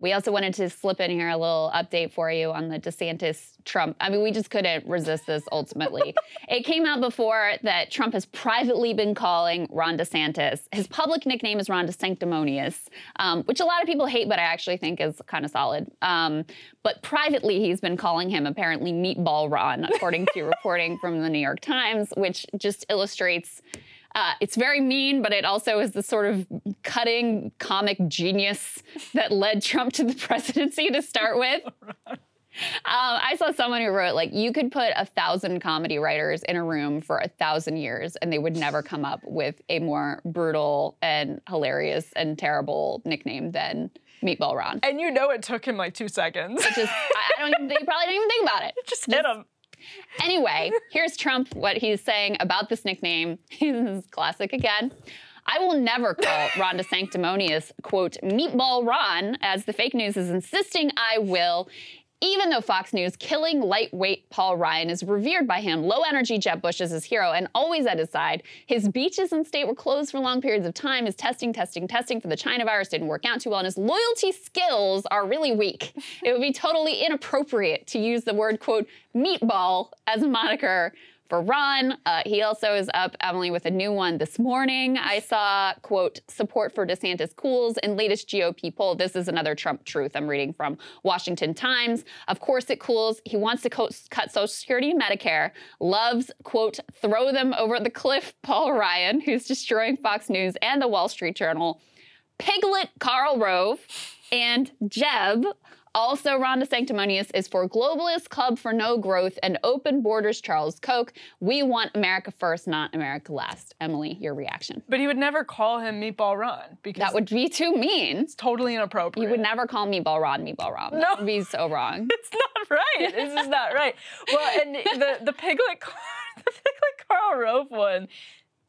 We also wanted to slip in here a little update for you on the DeSantis Trump. I mean, we just couldn't resist this ultimately. It came out before that Trump has privately been calling Ron DeSantis. His public nickname is Ron DeSanctimonious, which a lot of people hate, but I actually think is kind of solid. But privately, he's been calling him apparently Meatball Ron, according to reporting from the New York Times, which just illustrates it's very mean, but it also is the sort of cutting comic genius that led Trump to the presidency to start with. I saw someone who wrote, like, you could put 1,000 comedy writers in a room for 1,000 years and they would never come up with a more brutal and hilarious and terrible nickname than Meatball Ron. And you know it took him like 2 seconds. It just, I don't even, they probably don't even think about it. Just hit him. Anyway, here's Trump, what he's saying about this nickname. This is classic again. I will never call Ron DeSanctimonious, quote, Meatball Ron, as the fake news is insisting I will. Even though Fox News killing lightweight Paul Ryan is revered by him, low-energy Jeb Bush is his hero and always at his side. His beaches in state were closed for long periods of time. His testing for the China virus didn't work out too well, and his loyalty skills are really weak. It would be totally inappropriate to use the word, quote, meatball as a moniker for Ron. He also is up, Emily, with a new one this morning. I saw, quote, support for DeSantis cools in latest GOP poll. This is another Trump truth I'm reading from Washington Times. Of course it cools. He wants to cut Social Security and Medicare. Loves, quote, throw them over the cliff, Paul Ryan, who's destroying Fox News and the Wall Street Journal. Piglet Karl Rove and Jeb. Also, Ron DeSanctimonious is for Globalist Club for No Growth and Open Borders Charles Koch. We want America first, not America last. Emily, your reaction. But he would never call him Meatball Ron because that would be too mean. It's totally inappropriate. You would never call Meatball Ron Meatball Ron. No. That would be so wrong. It's not right. This is not right. Well, and the Piglet Karl Rove one.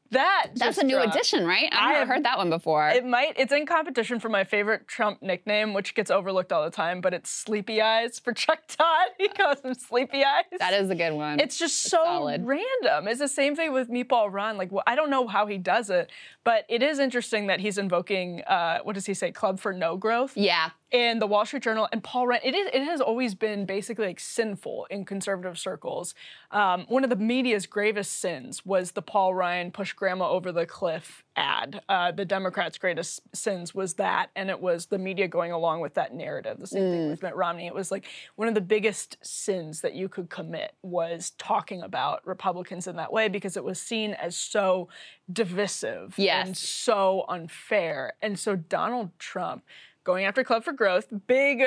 That's a new addition, right? I've never heard that one before. It's in competition for my favorite Trump nickname, which gets overlooked all the time, but it's Sleepy Eyes for Chuck Todd. He calls him Sleepy Eyes. That is a good one. It's just so solid. Random. It's the same thing with Meatball Ron. Like, well, I don't know how he does it, but it is interesting that he's invoking, what does he say, Club for No Growth? Yeah. And the Wall Street Journal and Paul Ryan, it has always been basically like sinful in conservative circles. One of the media's gravest sins was the Paul Ryan push grandma over the cliff ad. The Democrats' greatest sins was that, and it was the media going along with that narrative. The same thing with Mitt Romney. It was like one of the biggest sins that you could commit was talking about Republicans in that way because it was seen as so divisive and so unfair. And so Donald Trump, going after Club for Growth, big,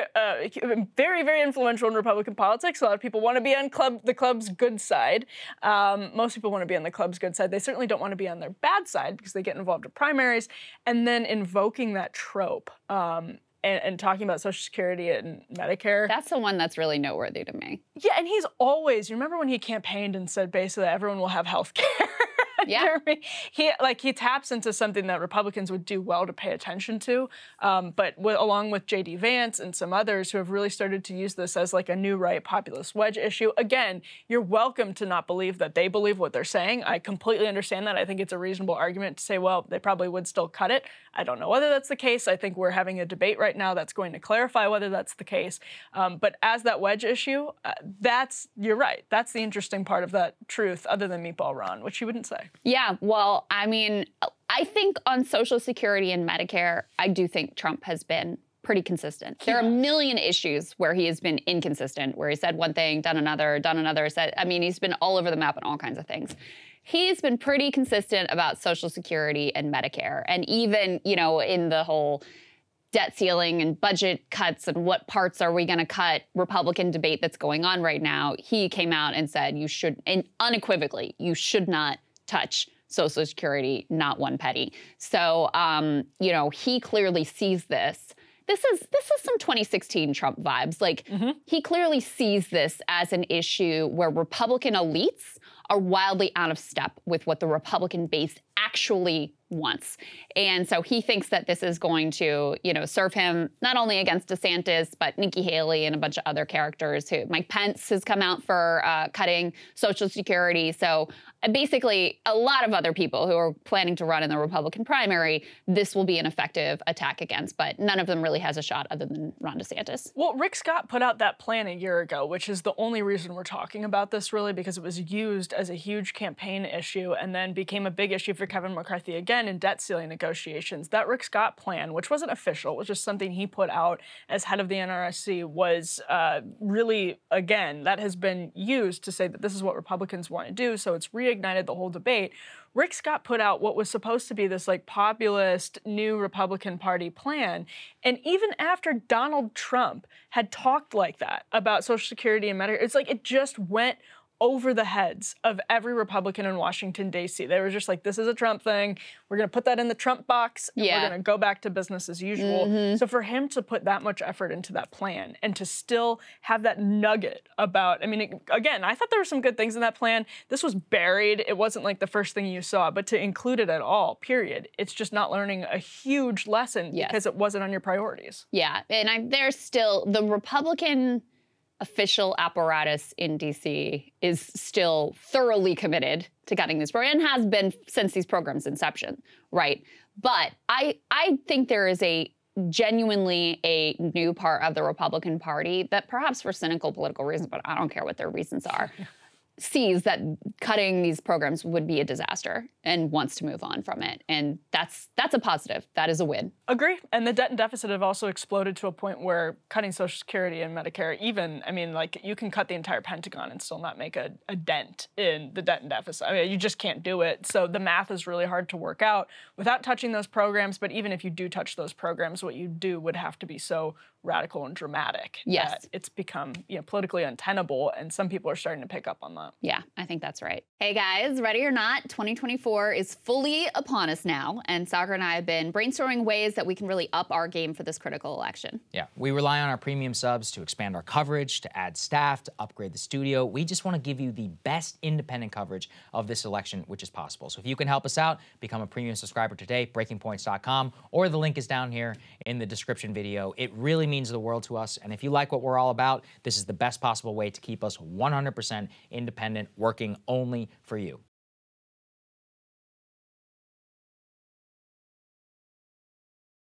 very, very influential in Republican politics. A lot of people want to be on the club's good side. Most people want to be on the club's good side. They certainly don't want to be on their bad side because they get involved in primaries. And then invoking that trope and talking about Social Security and Medicare. That's the one that's really noteworthy to me. Yeah, and he's always, you remember when he campaigned and said basically everyone will have health care? Yeah. He taps into something that Republicans would do well to pay attention to, but along with J.D. Vance and some others who have really started to use this as like a new right populist wedge issue. Again, you're welcome to not believe that they believe what they're saying. I completely understand that. I think it's a reasonable argument to say, well, they probably would still cut it. I don't know whether that's the case. I think we're having a debate right now that's going to clarify whether that's the case. But as that wedge issue, you're right. That's the interesting part of that truth, other than Meatball Ron, which you wouldn't say. Yeah, well, I mean, I think on Social Security and Medicare, I do think Trump has been pretty consistent. There are a million issues where he has been inconsistent, where he said one thing, done another, he's been all over the map on all kinds of things. He's been pretty consistent about Social Security and Medicare. And even, in the whole debt ceiling and budget cuts and what parts are we going to cut Republican debate that's going on right now, he came out and said and unequivocally, you should not touch Social Security, not one penny. So, he clearly sees this. This is some 2016 Trump vibes. Like, he clearly sees this as an issue where Republican elites are wildly out of step with what the Republican base actually wants. And so he thinks that this is going to, serve him not only against DeSantis, but Nikki Haley and a bunch of other characters Mike Pence has come out for cutting Social Security. So basically a lot of other people who are planning to run in the Republican primary, this will be an effective attack against, but none of them really has a shot other than Ron DeSantis. Well, Rick Scott put out that plan a year ago, which is the only reason we're talking about this, really, because it was used as a huge campaign issue and then became a big issue for Kevin McCarthy again in debt ceiling negotiations. That Rick Scott plan, which wasn't official, it was just something he put out as head of the NRSC, was really, again, that has been used to say that this is what Republicans want to do, so it's reignited the whole debate. Rick Scott put out what was supposed to be this populist new Republican Party plan. And even after Donald Trump had talked like that about Social Security and Medicare, it's it just went over the heads of every Republican in Washington, D.C. They were just like, this is a Trump thing. We're going to put that in the Trump box, and we're going to go back to business as usual. So for him to put that much effort into that plan and to still have that nugget about, again, I thought there were some good things in that plan. This was buried. It wasn't the first thing you saw, but to include it at all, period, it's just not learning a huge lesson because it wasn't on your priorities. Yeah, and there's still the Republican official apparatus in D.C. is still thoroughly committed to cutting this program and has been since these programs' inception, right? But I think there is genuinely a new part of the Republican Party that perhaps for cynical political reasons, but I don't care what their reasons are, sees that cutting these programs would be a disaster and wants to move on from it. And that's a positive. That is a win. Agree. And the debt and deficit have also exploded to a point where cutting Social Security and Medicare, even, you can cut the entire Pentagon and still not make a dent in the debt and deficit. You just can't do it. So the math is really hard to work out without touching those programs. But even if you do touch those programs, what you do would have to be so radical and dramatic that it's become politically untenable. And some people are starting to pick up on that. Yeah, I think that's right. Hey guys, ready or not, 2024 is fully upon us now. And Sagar and I have been brainstorming ways that we can really up our game for this critical election. Yeah, we rely on our premium subs to expand our coverage, to add staff, to upgrade the studio. We just want to give you the best independent coverage of this election, which is possible. So if you can help us out, become a premium subscriber today, breakingpoints.com, or the link is down here in the description video. It really means the world to us. And if you like what we're all about, this is the best possible way to keep us 100% independent, working only for you.